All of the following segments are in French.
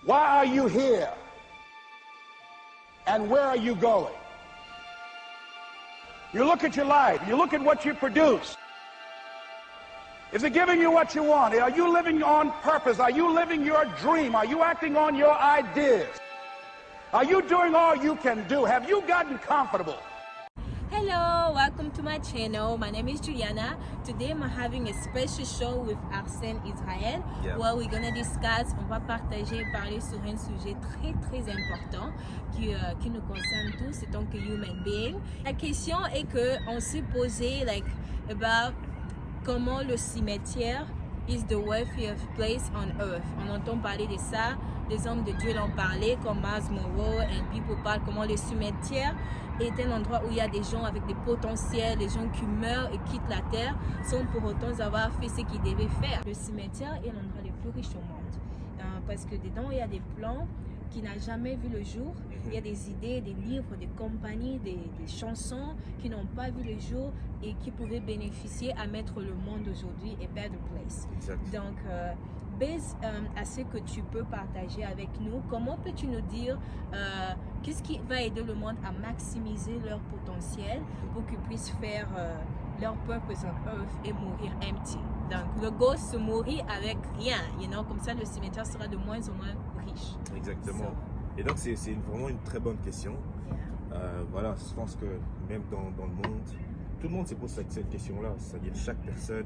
Why are you here? And where are you going? You look at your life, you look at what you produce. Is it giving you what you want? Are you living on purpose? Are you living your dream? Are you acting on your ideas? Are you doing all you can do? Have you gotten comfortable? Hello, welcome to my channel. My name is Juliana. Today I'm having a special show with Arsène Israël where we're gonna discuss, on va partager, parler sur un sujet très important qui nous concerne tous en tant que human being. La question est que on s'est posé about comment le cimetière is the wealthiest place on earth. On entend parler de ça, des hommes de Dieu l'ont parlé, comme Myles Munroe, et people parlent comment le cimetière est un endroit où il y a des gens avec des potentiels, des gens qui meurent et quittent la terre sans pour autant avoir fait ce qu'ils devaient faire. Le cimetière est l'endroit le plus riche au monde parce que dedans il y a des plans qui n'ont jamais vu le jour. Il y a des idées, des livres, des compagnies, des chansons qui n'ont pas vu le jour et qui pouvaient bénéficier à mettre le monde aujourd'hui a better place. Exact. Donc, basé à ce que tu peux partager avec nous, comment peux-tu nous dire qu'est-ce qui va aider le monde à maximiser leur potentiel pour qu'ils puissent faire leur purpose on earth et mourir empty. Donc, le goal, c'est mourir avec rien. Comme ça, le cimetière sera de moins en moins riche. Exactement. Et donc, c'est vraiment une très bonne question. Voilà, je pense que même dans le monde, tout le monde se pose cette question-là. C'est-à-dire chaque personne,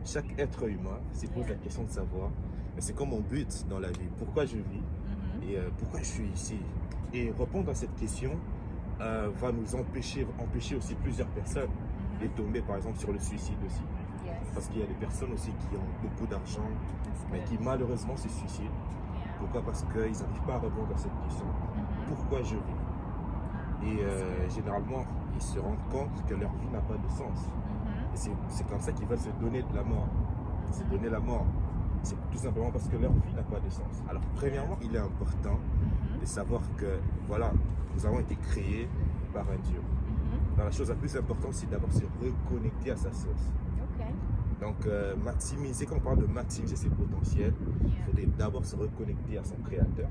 chaque être humain se pose la question de savoir, mais c'est quoi mon but dans la vie? Pourquoi je vis? Et pourquoi je suis ici? Et répondre à cette question va nous empêcher aussi plusieurs personnes de tomber, par exemple, sur le suicide aussi. Parce qu'il y a des personnes aussi qui ont beaucoup d'argent, mais qui malheureusement se suicident. Pourquoi? Parce qu'ils n'arrivent pas à répondre à cette question. Pourquoi je vis? Et généralement, ils se rendent compte que leur vie n'a pas de sens. Et c'est comme ça qu'ils veulent se donner de la mort. Se donner la mort. C'est tout simplement parce que leur vie n'a pas de sens. Alors, premièrement, il est important de savoir que, voilà, nous avons été créés par un Dieu. La chose la plus importante, c'est d'abord se reconnecter à sa source. Donc, maximiser, quand on parle de maximiser ses potentiels, il faut d'abord se reconnecter à son créateur,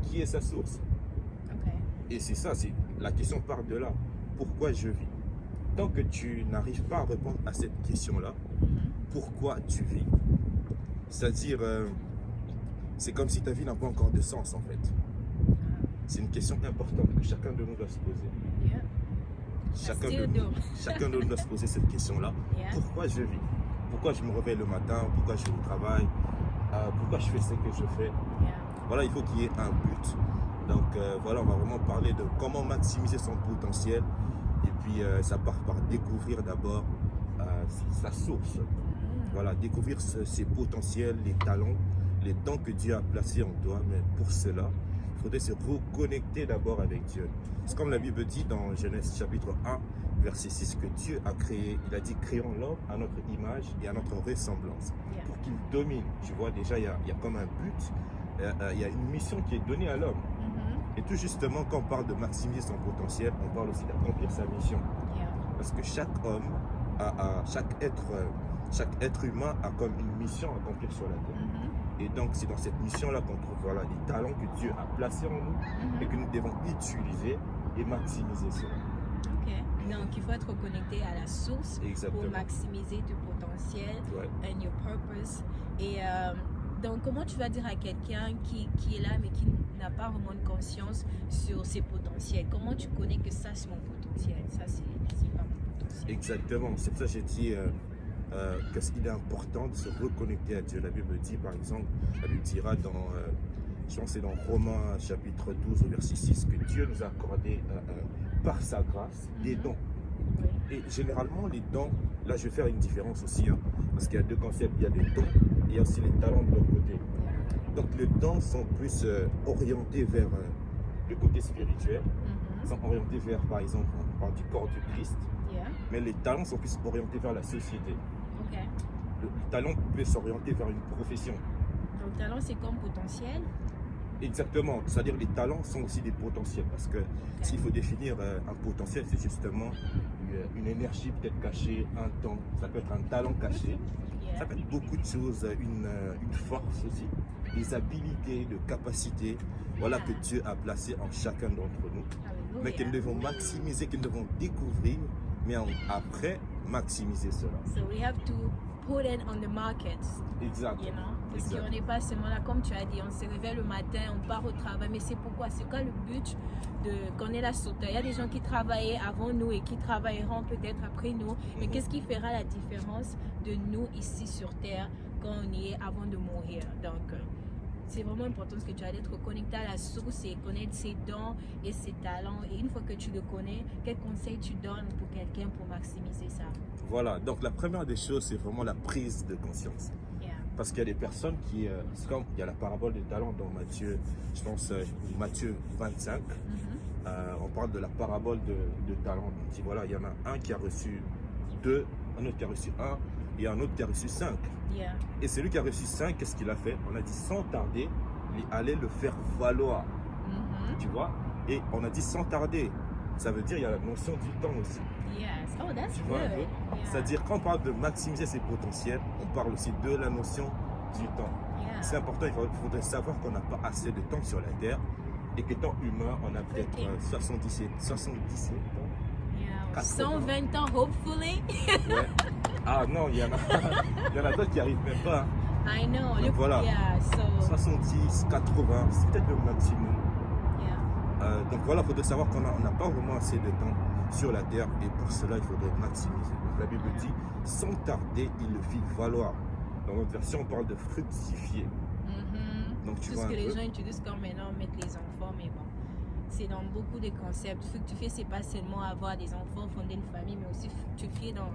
qui est sa source. Et c'est ça, la question part de là. Pourquoi je vis? Tant que tu n'arrives pas à répondre à cette question-là, pourquoi tu vis? C'est-à-dire, c'est comme si ta vie n'a pas encore de sens en fait. C'est une question importante que chacun de nous doit se poser. Chacun de nous doit se poser cette question-là. Pourquoi je vis? Pourquoi je me réveille le matin? Pourquoi je vais au travail? Pourquoi je fais ce que je fais? Voilà, il faut qu'il y ait un but. Donc voilà, on va vraiment parler de comment maximiser son potentiel. Et puis ça part par découvrir d'abord sa source. Voilà, découvrir ses potentiels, les talents, les dons que Dieu a placés en toi. Mais pour cela, il faudrait se reconnecter d'abord avec Dieu. C'est comme la Bible dit dans Genèse chapitre 1, verset 6, que Dieu a créé, il a dit, créons l'homme à notre image et à notre ressemblance, pour qu'il domine. Tu vois, déjà, il y a comme un but, il y a une mission qui est donnée à l'homme. Et tout justement, quand on parle de maximiser son potentiel, on parle aussi d'accomplir sa mission. Parce que chaque homme, chaque être humain a comme une mission à accomplir sur la terre. Et donc, c'est dans cette mission-là qu'on trouve les talents que Dieu a placés en nous et que nous devons utiliser et maximiser cela. Donc, il faut être connecté à la source pour maximiser ton potentiel and your purpose. Et donc, comment tu vas dire à quelqu'un qui est là mais qui n'a pas vraiment de conscience sur ses potentiels? Comment tu connais que ça, c'est mon potentiel? Ça, c'est pas mon potentiel. Exactement. C'est pour ça que j'ai dit qu'il est important de se reconnecter à Dieu. La Bible dit, par exemple, la Bible dira dans, je pense que c'est dans Romains chapitre 12 au verset 6, que Dieu nous a accordé par sa grâce des dons. Et généralement, les dons, là je vais faire une différence aussi, parce qu'il y a deux concepts, il y a des dons et il y a aussi les talents de l'autre côté. Donc les dons sont plus orientés vers le côté spirituel, sont orientés vers, par exemple, on parle du corps du Christ, mais les talents sont plus orientés vers la société. Le talent peut s'orienter vers une profession. Donc le talent, c'est comme potentiel? Exactement, c'est-à-dire les talents sont aussi des potentiels, parce que s'il faut définir un potentiel, c'est justement une énergie peut-être cachée, un temps, ça peut être un talent caché, ça peut être beaucoup de choses, une force aussi, des habilités, de capacités, voilà, que Dieu a placées en chacun d'entre nous, mais que nous devons maximiser, que nous devons découvrir, mais après maximiser cela. So we have to put it on the market. Exact. You know? Parce qu'on n'est pas seulement là, comme tu as dit, on se réveille le matin, on part au travail, mais c'est pourquoi? C'est quoi le but de qu'on est là sur terre? Il y a des gens qui travaillaient avant nous et qui travailleront peut-être après nous, mais qu'est-ce qui fera la différence de nous ici sur terre quand on y est avant de mourir? Donc, c'est vraiment important ce que tu as d'être connecté à la source et connaître ses dons et ses talents. Et une fois que tu le connais, quel conseil tu donnes pour quelqu'un pour maximiser ça? Voilà, donc la première des choses, c'est vraiment la prise de conscience. Yeah. Parce qu'il y a des personnes qui, c'est comme il y a la parabole des talents dans Matthieu, je pense Matthieu 25, on parle de la parabole de talents. On dit voilà, il y en a un qui a reçu 2, un autre qui a reçu 1 et un autre qui a reçu 5. Yeah. Et celui qui a reçu 5, qu'est-ce qu'il a fait? On a dit sans tarder, il allait le faire valoir. Tu vois? Et on a dit sans tarder. Ça veut dire il y a la notion du temps aussi. Yes. Oh, that's Tu vois un peu? good. Yeah. C'est-à-dire quand on parle de maximiser ses potentiels, on parle aussi de la notion du temps. Yeah. C'est important, il faudrait savoir qu'on n'a pas assez de temps sur la Terre et qu'étant humain, on a peut-être 77 ans. Yeah. 80. 120 ans, hopefully. Ouais. Ah non, il y en a d'autres qui n'arrivent même pas. I know. Donc voilà. Yeah, so, 70, 80, c'est peut-être le maximum. yeah. Donc voilà, il faudrait savoir qu'on n'a pas vraiment assez de temps sur la terre et pour cela, il faudrait maximiser. Donc la Bible dit, sans tarder, il le fit valoir. Dans notre version, on parle de fructifier. Donc tu Tout vois ce que un les peu. gens utilisent comme maintenant, mettre les enfants, mais bon. C'est dans beaucoup de concepts. Fructifier, c'est pas seulement avoir des enfants, fonder une famille, mais aussi fructifier dans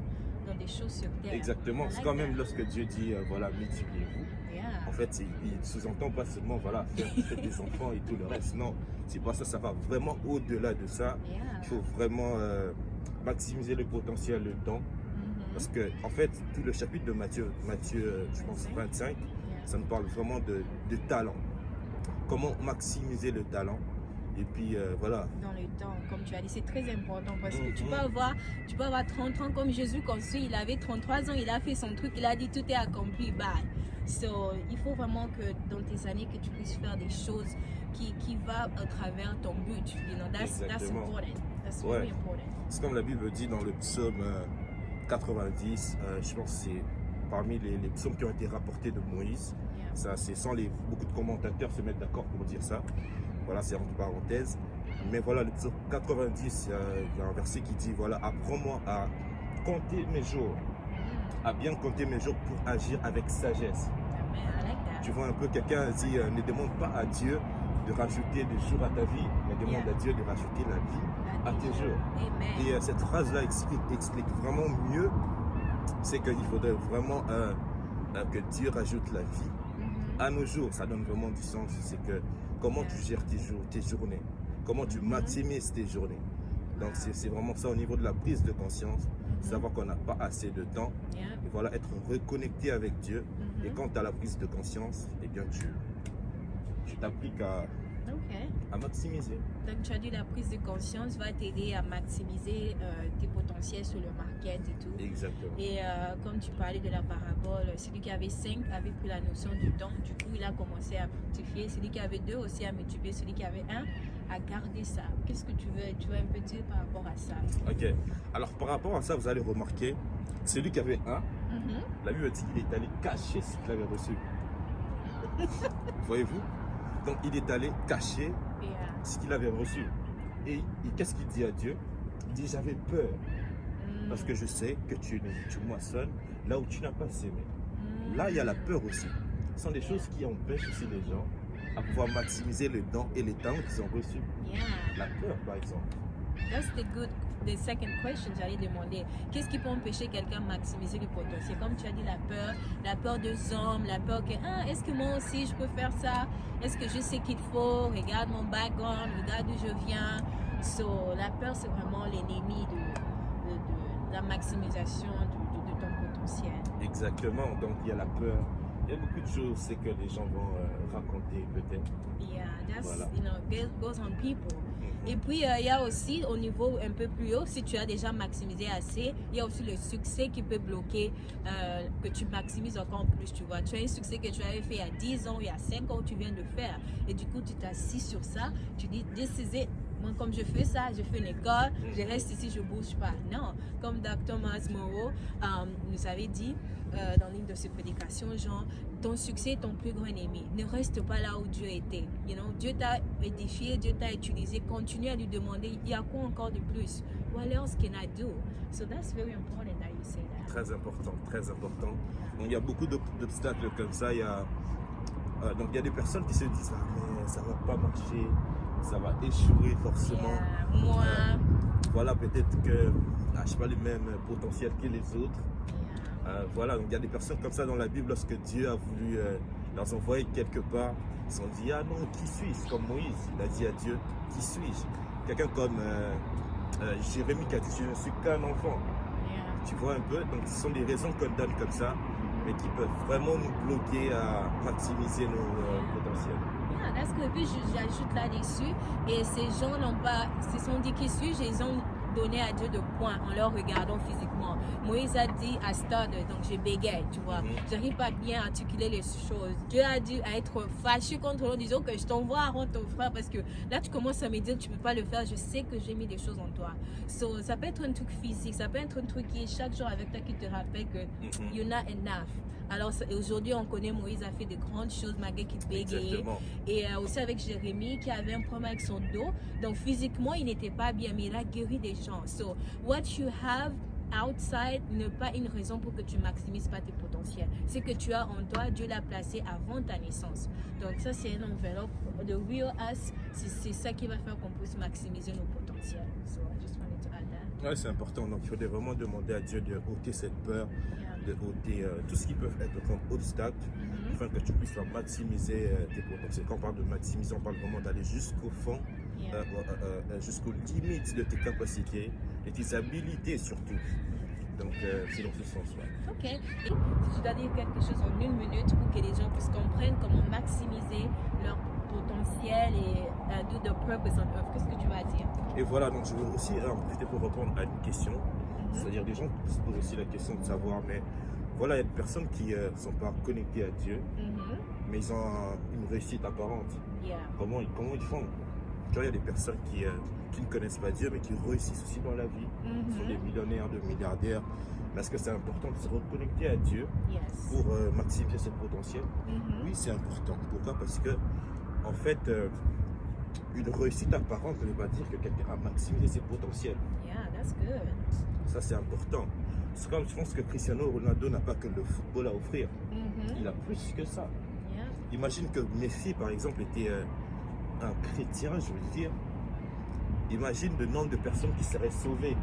des choses sur terre. Exactement, I c'est like quand même that. lorsque Dieu dit, voilà, multipliez-vous. Yeah. En fait, il sous-entend pas seulement, voilà, faire des enfants et tout le reste. Non, c'est pas ça, ça va vraiment au-delà de ça. Yeah. Il faut vraiment maximiser le potentiel, le temps. Parce que, en fait, tout le chapitre de Matthieu, je pense 25, ça nous parle vraiment de talent. Comment maximiser le talent. Et puis, voilà. Dans le temps, comme tu as dit, c'est très important parce que tu peux avoir 30 ans comme Jésus construit, il avait 33 ans, il a fait son truc, il a dit tout est accompli, bye. So, il faut vraiment que dans tes années, que tu puisses faire des choses qui va à travers ton but. You know, that's important. That's very important. C'est comme la Bible dit dans le psaume 90, je pense que c'est parmi les psaumes qui ont été rapportés de Moïse. Yeah. Ça, c'est sans beaucoup de commentateurs se mettent d'accord pour dire ça. Voilà, c'est entre parenthèses. Mais voilà, le psaume 90, il y a un verset qui dit, voilà, apprends-moi à compter mes jours, à bien compter mes jours pour agir avec sagesse. Amen. I like that. Tu vois un peu, quelqu'un dit, ne demande pas à Dieu de rajouter des jours à ta vie, mais demande à Dieu de rajouter la vie à tes jours. Amen. Et cette phrase-là explique vraiment mieux, c'est qu'il faudrait vraiment que Dieu rajoute la vie à nos jours. Ça donne vraiment du sens. C'est que comment tu gères tes journées, comment tu maximises tes journées. Donc c'est vraiment ça au niveau de la prise de conscience, savoir qu'on n'a pas assez de temps, Yeah. et voilà, être reconnecté avec Dieu. Et quand tu as la prise de conscience, eh bien tu t'appliques à maximiser. Donc tu as dit la prise de conscience va t'aider à maximiser tes potentiels sur le market et tout. Exactement. Et comme tu parlais de la parabole, celui qui avait 5 avait pris la notion du temps, du coup il a commencé à fructifier. Celui qui avait 2 aussi a multiplié, celui qui avait 1 a gardé ça. Qu'est-ce que tu veux un peu dire par rapport à ça? Ok, alors par rapport à ça, vous allez remarquer, celui qui avait 1, la Bible dit qu'il est allé cacher ce qu'il avait reçu. Voyez-vous? Donc il est allé cacher ce qu'il avait reçu. Et qu'est-ce qu'il dit à Dieu? Il dit, j'avais peur, parce que je sais que tu moissonnes là où tu n'as pas sémé. Là, il y a la peur aussi. Ce sont des choses qui empêchent aussi les gens à pouvoir maximiser le don et les talents qu'ils ont reçus. Yeah. La peur, par exemple. That's the second question, j'allais demander. Qu'est-ce qui peut empêcher quelqu'un de maximiser le potentiel? Comme tu as dit, la peur des hommes, la peur que, est-ce que moi aussi je peux faire ça? Est-ce que je sais qu'il faut? Regarde mon background, regarde d'où je viens. So, la peur, c'est vraiment l'ennemi de la maximisation de ton potentiel. Exactement, donc il y a la peur, Il y a beaucoup de choses, c'est que les gens vont raconter peut-être. Yeah, that's, Voilà. you know, goes on people. Et puis, il y a aussi, au niveau un peu plus haut, si tu as déjà maximisé assez, il y a aussi le succès qui peut bloquer que tu maximises encore plus, tu vois. Tu as un succès que tu avais fait il y a 10 ans, il y a 5 ans, tu viens de faire. Et du coup, tu t'assis sur ça, tu dis, this is it. Moi, comme je fais ça, je fais une école, je reste ici, je ne bouge pas. Non, comme Dr. Miles Monroe nous avait dit dans l'une de ses prédications, genre, ton succès est ton plus grand ennemi. Ne reste pas là où Dieu était. You know, Dieu t'a édifié, Dieu t'a utilisé. Continue à lui demander, il y a quoi encore de plus? What else can I do? So that's very important that you say that. Très important, très important. Donc, il y a beaucoup d'obstacles comme ça. Donc il y a des personnes qui se disent, ah mais ça va pas marcher, ça va échouer forcément. Yeah, moi. Voilà, peut-être que je n'ai pas le même potentiel que les autres. Voilà, donc il y a des personnes comme ça dans la Bible, lorsque Dieu a voulu les envoyer quelque part, ils se sont dit, ah non, qui suis-je? Comme Moïse, il a dit à Dieu, qui suis-je? Quelqu'un comme Jérémie qui a dit, je ne suis qu'un enfant. Yeah. Tu vois un peu, donc ce sont des raisons qu'on donne comme ça, mais qui peuvent vraiment nous bloquer à maximiser nos potentiels. Yeah, that's good. Puis j'ajoute là-dessus, et ces gens n'ont pas, se sont dit qui suis-je, ils ont donné à Dieu de points en leur regardant physiquement. Moïse a dit à stutter, donc je bégaye, tu vois. J'arrive pas à bien articuler les choses. Dieu a dit à être fâché contre nous, disons que je t'envoie à rendre ton frère parce que là tu commences à me dire que tu peux pas le faire. Je sais que j'ai mis des choses en toi. So, ça peut être un truc physique, ça peut être un truc qui est chaque jour avec toi qui te rappelle que you're not enough. Alors aujourd'hui, on connaît Moïse a fait de grandes choses malgré qu'il bégayait. Exactement. Et aussi avec Jérémie qui avait un problème avec son dos. Donc physiquement, il n'était pas bien, mais il a guéri des gens. So, what you have outside n'est pas une raison pour que tu maximises pas tes potentiels. Ce que tu as en toi, Dieu l'a placé avant ta naissance. Donc ça, c'est une enveloppe de real us. C'est ça qui va faire qu'on puisse maximiser nos potentiels. So I just wanted to add that. Ouais, c'est important. Donc, il faudrait vraiment demander à Dieu de ôter cette peur, de ôter tout ce qui peut être comme obstacle, afin que tu puisses maximiser tes potentiels. Quand on parle de maximiser, on parle vraiment d'aller jusqu'au fond, jusqu'aux limites de tes capacités, de tes habilités surtout. Donc, c'est dans ce sens-là. Ok. Et si tu dois dire quelque chose en 1 minute pour que les gens puissent comprendre comment maximiser leur potentiel et do the purpose on earth, qu'est-ce que tu vas dire? Et voilà, donc je veux aussi en profiter pour répondre à une question. C'est-à-dire, des gens qui se posent aussi la question de savoir, mais voilà, il y a des personnes qui ne sont pas connectées à Dieu, mais ils ont une réussite apparente. Yeah. Comment ils font? Tu vois, il y a des personnes qui ne connaissent pas Dieu, mais qui réussissent aussi dans la vie. Ils sont des millionnaires, des milliardaires. Mais est-ce que c'est important de se reconnecter à Dieu pour maximiser ses potentiels? Oui, c'est important. Pourquoi? Parce que, en fait, une réussite apparente ne veut pas dire que quelqu'un a maximisé ses potentiels. Yeah, that's good. Ça, c'est important. C'est comme je pense que Cristiano Ronaldo n'a pas que le football à offrir. Il a plus que ça. Yeah. Imagine que Messi, par exemple, était un chrétien, je veux dire. Imagine le nombre de personnes qui seraient sauvées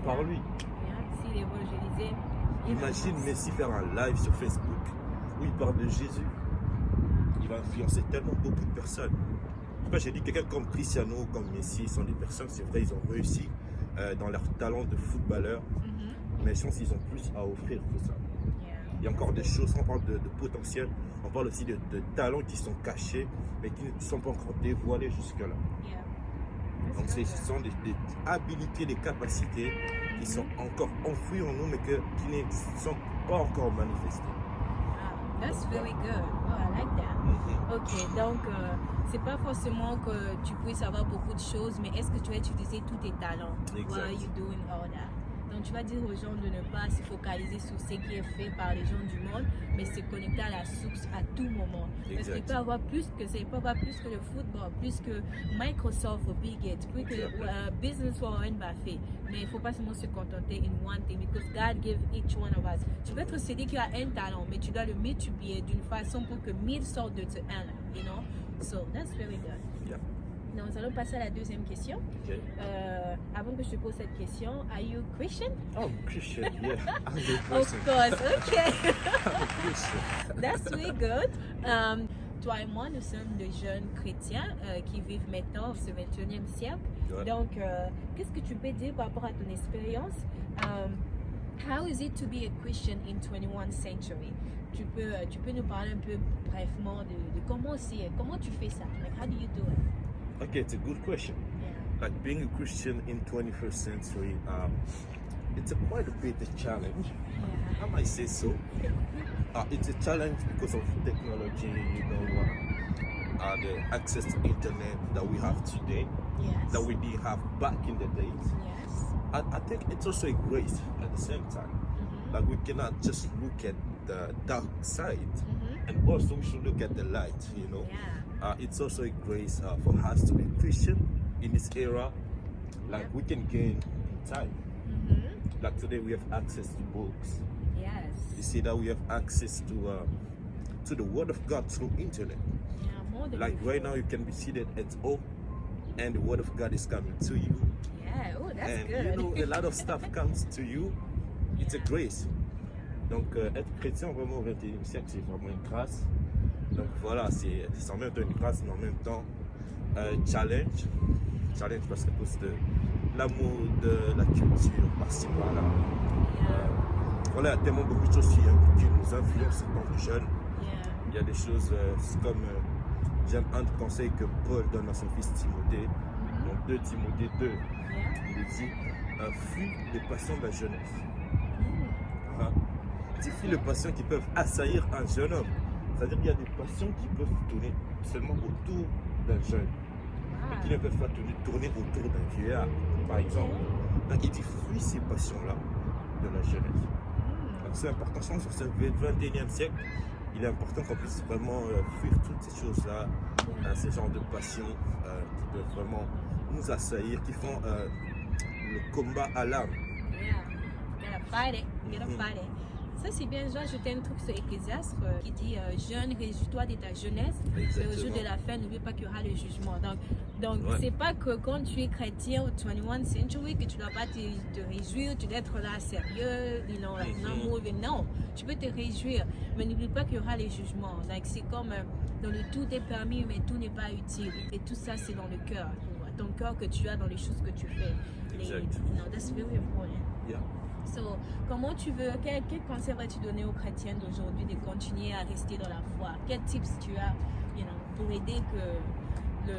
par lui. Yeah, s'il est évangélisé. Imagine Messi faire un live sur Facebook où il parle de Jésus. Il va influencer tellement beaucoup de personnes. En tout cas, j'ai dit quelqu'un comme Cristiano, comme Messi, sont des personnes, c'est vrai, ils ont réussi dans leur talent de footballeur. Mais je pense qu'ils ont plus à offrir que ça. Il y a encore des choses, on parle de potentiel, on parle aussi de talents qui sont cachés, mais qui ne sont pas encore dévoilés jusque-là. Donc ce sont des habilités, des capacités qui sont encore enfouies en nous, mais qui ne sont pas encore manifestées. Wow, that's very good. Oh, I like that. Ok, donc c'est pas forcément que tu puisses avoir beaucoup de choses, mais est-ce que tu as utilisé tous tes talents? Exact. What are you doing all that? Donc tu vas dire aux gens de ne pas se focaliser sur ce qui est fait par les gens du monde, mais se connecter à la source à tout moment. Parce qu'il peut avoir plus que c'est pas plus que le football, plus que Microsoft ou Bill Gates, plus que Business Warren Buffett. Mais il ne faut pas seulement se contenter in one thing, because God gave each one of us. Tu peux être celui qui a un talent, mais tu dois le multiplier d'une façon pour que 1000 sortent de ce un, you know? So that's very good. Yeah. Donc, nous allons passer à la deuxième question. Okay. Avant que je te pose cette question, are you Christian? Oh, Christian, yeah. I'm a Of person. course, okay. I'm a Christian. That's really good. Toi et moi, nous sommes des jeunes chrétiens qui vivent maintenant au 21e siècle. Ouais. Donc, qu'est-ce que tu peux dire par rapport à ton expérience how is it to be a Christian in 21st century? Tu peux nous parler un peu brièvement de comment tu fais ça? Like, how do you do it? Okay, it's a good question. Yeah. Like being a Christian in 21st century, it's quite a bit a challenge. Yeah. I might say so. It's a challenge because of technology, the access to internet that we have today, Yes. that we didn't have back in the days. Yes. I think it's also a grace at the same time. Mm-hmm. Like we cannot just look at the dark side, Mm-hmm. and also we should look at the light. Yeah. It's also a grace for us to be Christian in this era. Like we can gain time. Mm-hmm. Like today we have access to books. Yes. You see that we have access to the Word of God through internet. Yeah, more than Like before. right now you can be seated at home, and the Word of God is coming to you. Yeah, oh, that's And good. a lot of stuff comes to you. It's a Yeah. grace. Donc être chrétien vraiment au 21e siècle, c'est vraiment une grâce. Donc voilà, c'est en même temps une grâce, mais en même temps challenge. Challenge parce que cause de l'amour de la culture par-ci par-là. Voilà, il y a tellement beaucoup de choses qui nous influencent en tant que jeunes. Yeah. Il y a des choses, c'est comme j'aime un des conseils que Paul donne à son fils Timothée. Donc 2 Timothée 2, Yeah. il dit fuis les passions de la jeunesse. Mm. Hein? Il dit fuis les passions qui peuvent assaillir un jeune homme. C'est-à-dire qu'il y a des passions qui peuvent tourner seulement autour d'un jeune, mais qui ne peuvent pas tourner autour d'un vieillard, par exemple. Donc il dit fuis ces passions-là de la jeunesse. Donc c'est important, je pense, sur ce 21e siècle, il est important qu'on puisse vraiment fuir toutes ces choses-là, ces genres de passions qui peuvent vraiment nous assaillir, qui font le combat à l'âme. Yeah. You gotta fight it. You gotta Mhm. fight it. Ça, c'est bien. Je vais ajouter un truc sur Ecclésiaste qui dit jeune, réjouis-toi de ta jeunesse. Et au jour Exactement. de la fin, n'oublie pas qu'il y aura le jugement. Donc Ouais. c'est pas que quand tu es chrétien au 21st century que tu dois pas te réjouir, tu dois être là sérieux, like not Mhm. moving. Non, tu peux te réjouir, mais n'oublie pas qu'il y aura les jugements. Like, c'est comme dans le tout est permis, mais tout n'est pas utile. Et tout ça, c'est dans le cœur. Ton cœur que tu as dans les choses que tu fais. Exact. That's very important. Yeah. So, comment tu veux, quel conseil vas-tu donner aux chrétiens d'aujourd'hui de continuer à rester dans la foi? Quels tips tu as pour aider que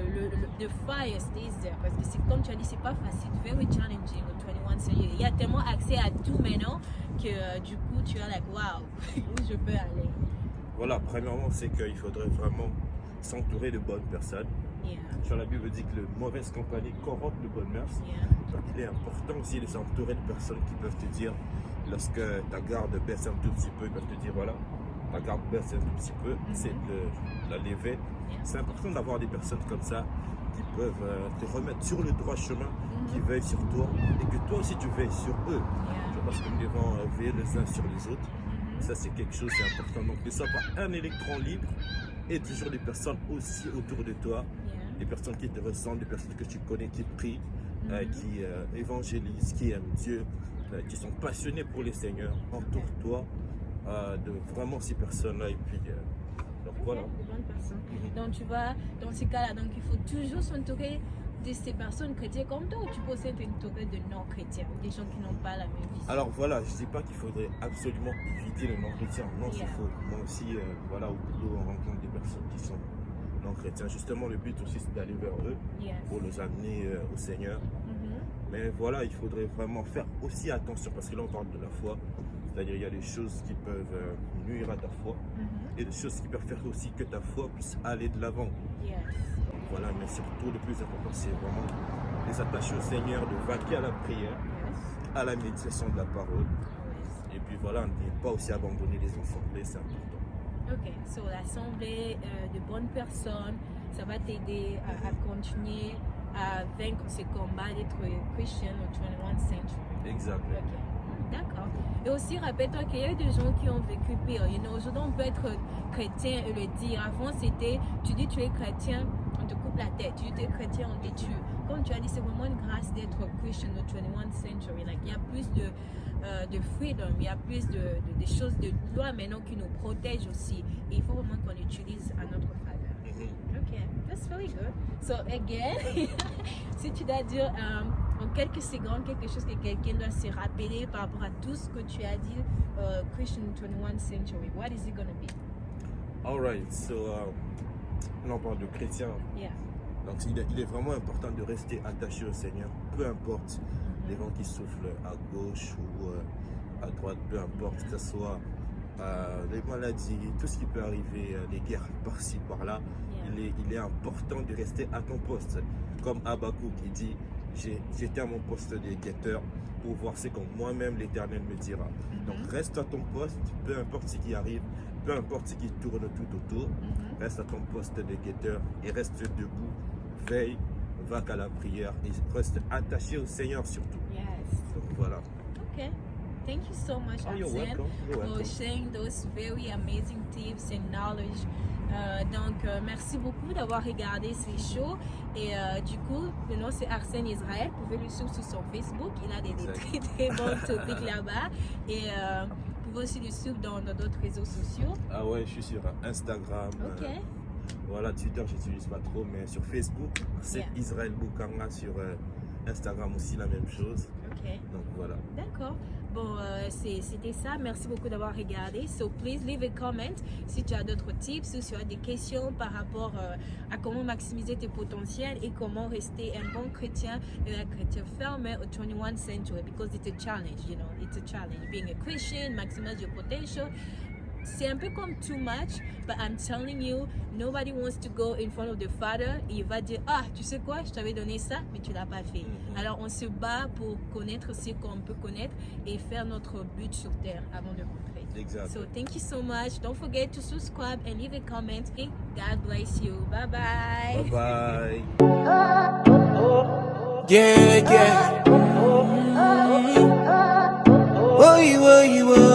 le fire stays there? Parce que c'est comme tu as dit, c'est pas facile, very challenging au 21 century. Il y a tellement accès à tout maintenant que du coup tu as like wow, où je peux aller? Voilà, premièrement, c'est qu'il faudrait vraiment s'entourer de bonnes personnes. Yeah, Sur la Bible dit que la mauvaise compagnie corrompt de bonnes mœurs. yeah, Donc il est important aussi de s'entourer de personnes qui peuvent te dire, lorsque ta garde baisse un tout petit peu, ils peuvent te dire voilà, ta garde baisse un tout petit peu, c'est de la lever. C'est important d'avoir des personnes comme ça qui peuvent te remettre sur le droit chemin, qui veillent sur toi et que toi aussi tu veilles sur eux. yeah. Parce que nous devons veiller les uns sur les autres. Ça c'est quelque chose d'important. Donc ne sois pas un électron libre et toujours des personnes aussi autour de toi. Des personnes qui te ressemblent, des personnes que tu connais, qui prient, qui évangélisent, qui aiment Dieu, qui sont passionnés pour les Seigneurs. Entoure-toi de vraiment ces personnes-là. Et puis, donc voilà. De bonnes personnes. Donc tu vois, dans ces cas-là, donc il faut toujours s'entourer de ces personnes chrétiennes comme toi, ou tu peux aussi t'entourer de non-chrétiens, des gens qui n'ont pas la même vision. Alors voilà, je ne dis pas qu'il faudrait absolument éviter le non-chrétien. Non, c'est faux. Moi aussi, voilà, au boulot, on rencontre des personnes qui sont non-chrétiens. Justement, le but aussi, c'est d'aller vers eux Yes. pour les amener au Seigneur. Mhm. Mais voilà, il faudrait vraiment faire aussi attention parce que là, on parle de la foi. C'est-à-dire, il y a des choses qui peuvent nuire à ta foi Mhm. et des choses qui peuvent faire aussi que ta foi puisse aller de l'avant. Yes. Voilà, mais surtout, le plus important, c'est vraiment les attacher au Seigneur, de vaquer à la prière, Yes. à la méditation de la parole. Yes. Et puis voilà, ne pas aussi abandonner les assemblées, c'est important. Ok, so l'assemblée de bonnes personnes, ça va t'aider à continuer à vaincre ce combat d'être Christian au 21st century. Exactement. Ok, d'accord. Et aussi, rappelle-toi qu'il y a des gens qui ont vécu pire. Aujourd'hui, on peut être chrétien et le dire. Avant, c'était, tu dis tu es chrétien, on te coupe la tête. Tu dis tu es chrétien, on te tue. Comme tu as dit, c'est vraiment une grâce d'être Christian au 21st century. Like, il y a plus de freedom, il y a plus de choses, de lois maintenant qui nous protègent aussi. Et il faut vraiment qu'on utilise à notre faveur. Mhm. Ok, that's very good. So again, si tu dois dire en quelques secondes, quelque chose que quelqu'un doit se rappeler par rapport à tout ce que tu as dit, Christian 21st century, what is it going to be? All right, so là on parle de chrétien. Yeah. Donc il est vraiment important de rester attaché au Seigneur, peu importe les vents qui soufflent à gauche ou à droite, peu importe que ce soit les maladies, tout ce qui peut arriver, les guerres par-ci, par-là. Yeah. Il est important de rester à ton poste. Comme Habakkuk qui dit, j'étais à mon poste de guetteur pour voir ce que moi-même l'Éternel me dira. Donc reste à ton poste, peu importe ce qui arrive, peu importe ce qui tourne tout autour, reste à ton poste de guetteur et reste debout, veille, va qu'à la prière et reste attaché au Seigneur surtout. Yes. Donc voilà. Okay. Thank you so much, Oh, you're Arsène, welcome. You're for welcome. sharing those very amazing tips and knowledge. Merci beaucoup d'avoir regardé ces shows. Et du coup, le nom c'est Arsène Israël. Vous pouvez le suivre sur son Facebook. Il a des très très bons topics là-bas. Et vous pouvez aussi le suivre dans d'autres réseaux sociaux. Ah ouais, je suis sur Instagram. Ok. Voilà, Twitter, je n'utilise pas trop, mais sur Facebook, c'est Yeah. Israël Boukanga. Sur Instagram aussi, la même chose. Ok. Donc voilà. D'accord. Bon, c'était ça. Merci beaucoup d'avoir regardé. So, please leave a comment si tu as d'autres tips ou si tu as des questions par rapport à comment maximiser tes potentiels et comment rester un bon chrétien et un chrétien ferme au 21st century, because it's a challenge, you know, it's a challenge. Being a Christian, maximize your potential. C'est un peu comme too much, but I'm telling you, nobody wants to go in front of the Father et il va dire, ah, tu sais quoi, je t'avais donné ça, mais tu l'as pas fait. Alors on se bat pour connaître ce qu'on peut connaître et faire notre but sur terre avant de rentrer. Exact. So thank you so much. Don't forget to subscribe and leave a comment. And God bless you. Bye bye. Bye bye. Yeah, yeah. Oh, you, oh, you, oh.